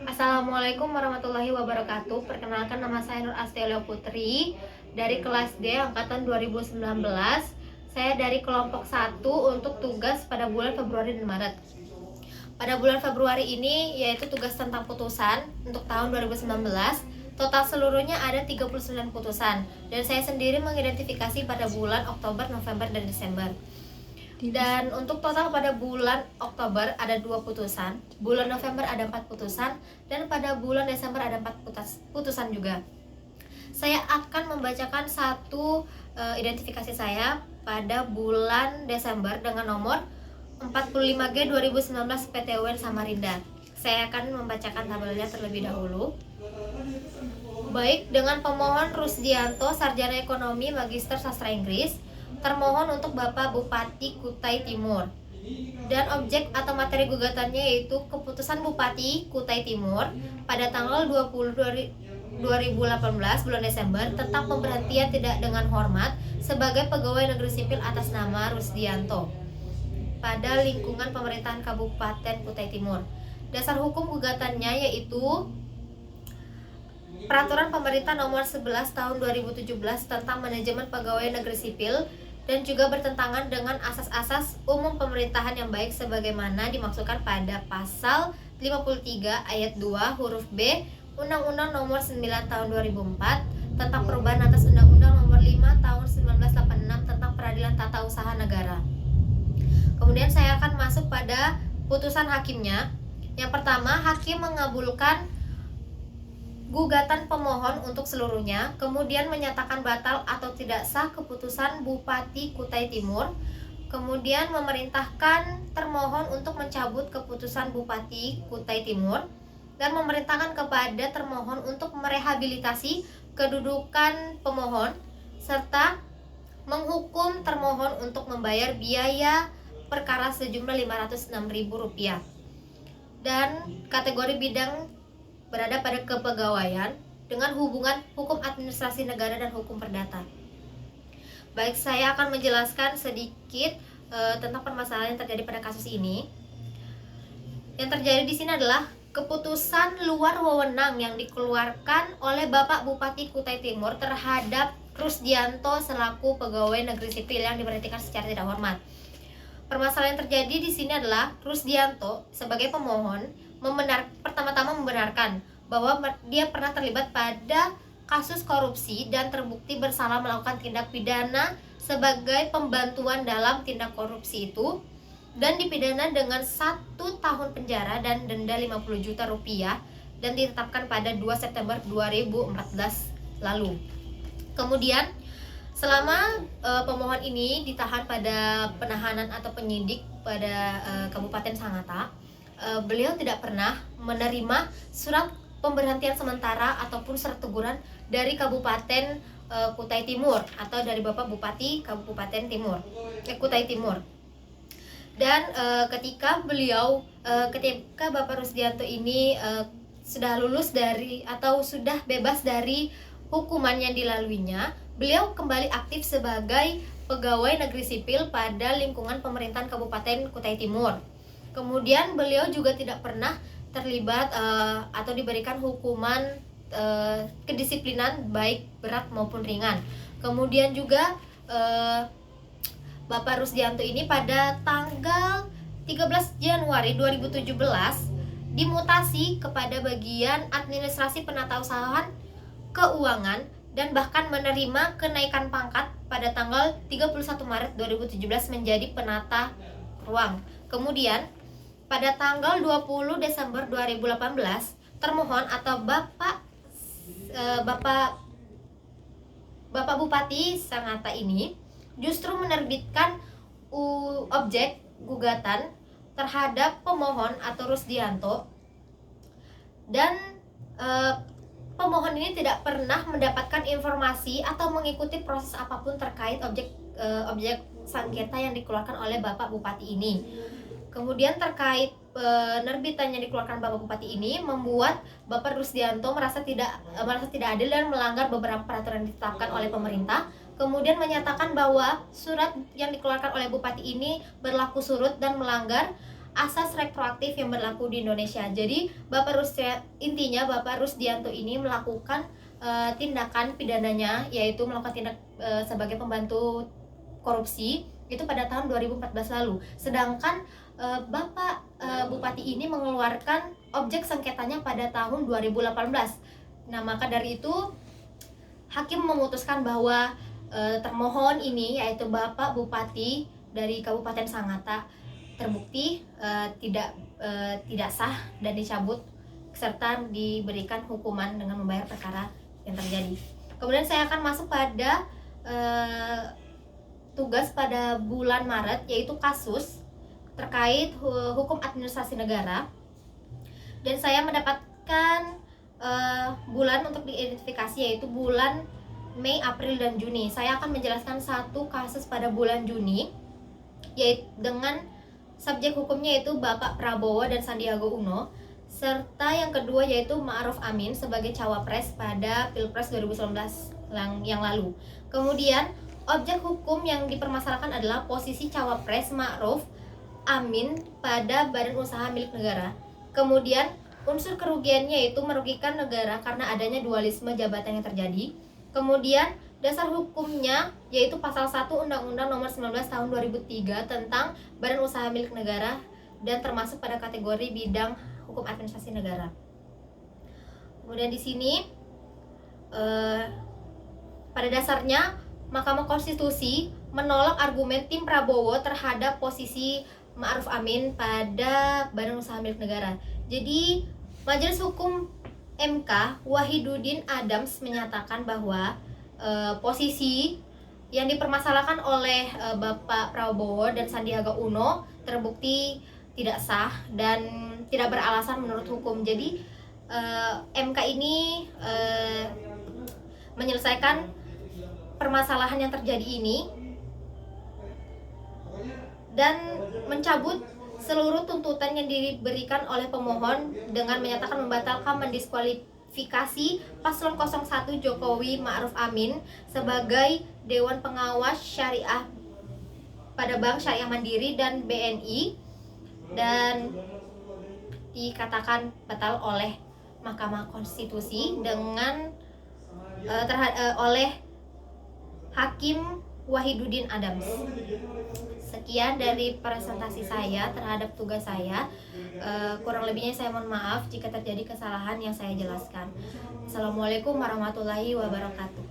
Assalamualaikum warahmatullahi wabarakatuh. Perkenalkan, nama saya Nur Astelia Putri dari kelas D angkatan 2019. Saya dari kelompok 1 untuk tugas pada bulan Februari dan Maret. Pada bulan Februari ini yaitu tugas tentang putusan untuk tahun 2019. Total seluruhnya ada 39 putusan dan saya sendiri mengidentifikasi pada bulan Oktober, November, dan Desember. Dan untuk total pada bulan Oktober ada 2 putusan, bulan November ada 4 putusan, dan pada bulan Desember ada 4 putusan juga. Saya akan membacakan satu identifikasi saya pada bulan Desember dengan nomor 45G 2019 PTUN Samarinda. Saya akan membacakan tabelnya terlebih dahulu. Baik, dengan pemohon Rusdianto, Sarjana Ekonomi, Magister Sastra Inggris. Termohon untuk Bapak Bupati Kutai Timur. Dan objek atau materi gugatannya yaitu keputusan Bupati Kutai Timur pada tanggal 20 2018 bulan Desember tentang pemberhentian tidak dengan hormat sebagai pegawai negeri sipil atas nama Rusdianto pada lingkungan pemerintahan Kabupaten Kutai Timur. Dasar hukum gugatannya yaitu Peraturan Pemerintah Nomor 11 Tahun 2017 tentang Manajemen Pegawai Negeri Sipil dan juga bertentangan dengan asas-asas umum pemerintahan yang baik sebagaimana dimaksudkan pada pasal 53 ayat 2 huruf B Undang-Undang Nomor 9 Tahun 2004 tentang perubahan atas Undang-Undang Nomor 5 Tahun 1986 tentang Peradilan Tata Usaha Negara. Kemudian saya akan masuk pada putusan hakimnya. Yang pertama, hakim mengabulkan gugatan pemohon untuk seluruhnya, kemudian menyatakan batal atau tidak sah keputusan Bupati Kutai Timur, kemudian memerintahkan termohon untuk mencabut keputusan Bupati Kutai Timur, dan memerintahkan kepada termohon untuk merehabilitasi kedudukan pemohon, serta menghukum termohon untuk membayar biaya perkara sejumlah Rp506.000. Dan kategori bidang berada pada kepegawaian dengan hubungan hukum administrasi negara dan hukum perdata. Baik, saya akan menjelaskan sedikit tentang permasalahan yang terjadi pada kasus ini. Yang terjadi di sini adalah keputusan luar wewenang yang dikeluarkan oleh Bapak Bupati Kutai Timur terhadap Rusdianto selaku pegawai negeri sipil yang diberhentikan secara tidak hormat. Permasalahan yang terjadi di sini adalah Rusdianto sebagai pemohon pertama-tama membenarkan bahwa dia pernah terlibat pada kasus korupsi dan terbukti bersalah melakukan tindak pidana sebagai pembantuan dalam tindak korupsi itu, dan dipidana dengan 1 tahun penjara dan denda Rp50 juta dan ditetapkan pada 2 September 2014 lalu. Kemudian selama pemohon ini ditahan pada penahanan atau penyidik pada Kabupaten Sangatta, beliau tidak pernah menerima surat pemberhentian sementara ataupun surat teguran dari Kabupaten Kutai Timur atau dari Bapak Bupati Kabupaten Kutai Timur. Dan ketika Bapak Rusdianto ini sudah lulus dari atau sudah bebas dari hukuman yang dilaluinya, beliau kembali aktif sebagai pegawai negeri sipil pada lingkungan pemerintahan Kabupaten Kutai Timur. Kemudian beliau juga tidak pernah terlibat atau diberikan hukuman kedisiplinan baik berat maupun ringan. Kemudian juga Bapak Rusdianto ini pada tanggal 13 Januari 2017 dimutasi kepada bagian administrasi penatausahaan keuangan dan bahkan menerima kenaikan pangkat pada tanggal 31 Maret 2017 menjadi penata ruang. Kemudian pada tanggal 20 Desember 2018 termohon atau Bapak Bupati Sangatta ini justru menerbitkan objek gugatan terhadap pemohon atau Rusdianto, dan pemohon ini tidak pernah mendapatkan informasi atau mengikuti proses apapun terkait objek sengketa yang dikeluarkan oleh Bapak Bupati ini. Kemudian terkait penerbitan yang dikeluarkan Bapak Bupati ini membuat Bapak Rusdianto merasa tidak adil dan melanggar beberapa peraturan yang ditetapkan oleh pemerintah. Kemudian menyatakan bahwa surat yang dikeluarkan oleh Bupati ini berlaku surut dan melanggar asas retroaktif yang berlaku di Indonesia. Jadi intinya Bapak Rusdianto ini melakukan tindakan pidananya, yaitu melakukan tindak sebagai pembantu korupsi itu pada tahun 2014 lalu. Sedangkan Bapak Bupati ini mengeluarkan objek sengketanya pada tahun 2018. Nah, maka dari itu hakim memutuskan bahwa termohon ini, yaitu Bapak Bupati dari Kabupaten Sangatta, terbukti tidak sah dan dicabut serta diberikan hukuman dengan membayar perkara yang terjadi. Kemudian saya akan masuk pada tugas pada bulan Maret, yaitu kasus terkait hukum administrasi negara, dan saya mendapatkan bulan untuk diidentifikasi, yaitu bulan Mei, April, dan Juni. Saya akan menjelaskan satu kasus pada bulan Juni, yaitu dengan subjek hukumnya yaitu Bapak Prabowo dan Sandiaga Uno, serta yang kedua yaitu Ma'ruf Amin sebagai cawapres pada Pilpres 2019 yang lalu. Kemudian objek hukum yang dipermasalahkan adalah posisi cawapres Ma'ruf Amin pada badan usaha milik negara. Kemudian unsur kerugiannya yaitu merugikan negara karena adanya dualisme jabatan yang terjadi. Kemudian dasar hukumnya yaitu pasal 1 Undang-Undang Nomor 19 Tahun 2003 tentang Badan Usaha Milik Negara dan termasuk pada kategori bidang hukum administrasi negara. Kemudian di sini pada dasarnya Mahkamah Konstitusi menolak argumen tim Prabowo terhadap posisi Ma'ruf Amin pada Badan Usaha Milik Negara. Jadi Majelis Hukum MK Wahidudin Adams menyatakan bahwa posisi yang dipermasalahkan oleh Bapak Prabowo dan Sandiaga Uno terbukti tidak sah dan tidak beralasan menurut hukum. Jadi MK ini menyelesaikan permasalahan yang terjadi ini dan mencabut seluruh tuntutan yang diberikan oleh pemohon dengan menyatakan membatalkan mendiskualifikasi paslon 01 Jokowi Ma'ruf Amin sebagai Dewan Pengawas Syariah pada Bank Syariah Mandiri dan BNI, dan dikatakan batal oleh Mahkamah Konstitusi dengan oleh Hakim Wahidudin Adams. Sekian dari presentasi saya terhadap tugas saya. Kurang lebihnya saya mohon maaf jika terjadi kesalahan yang saya jelaskan. Assalamualaikum warahmatullahi wabarakatuh.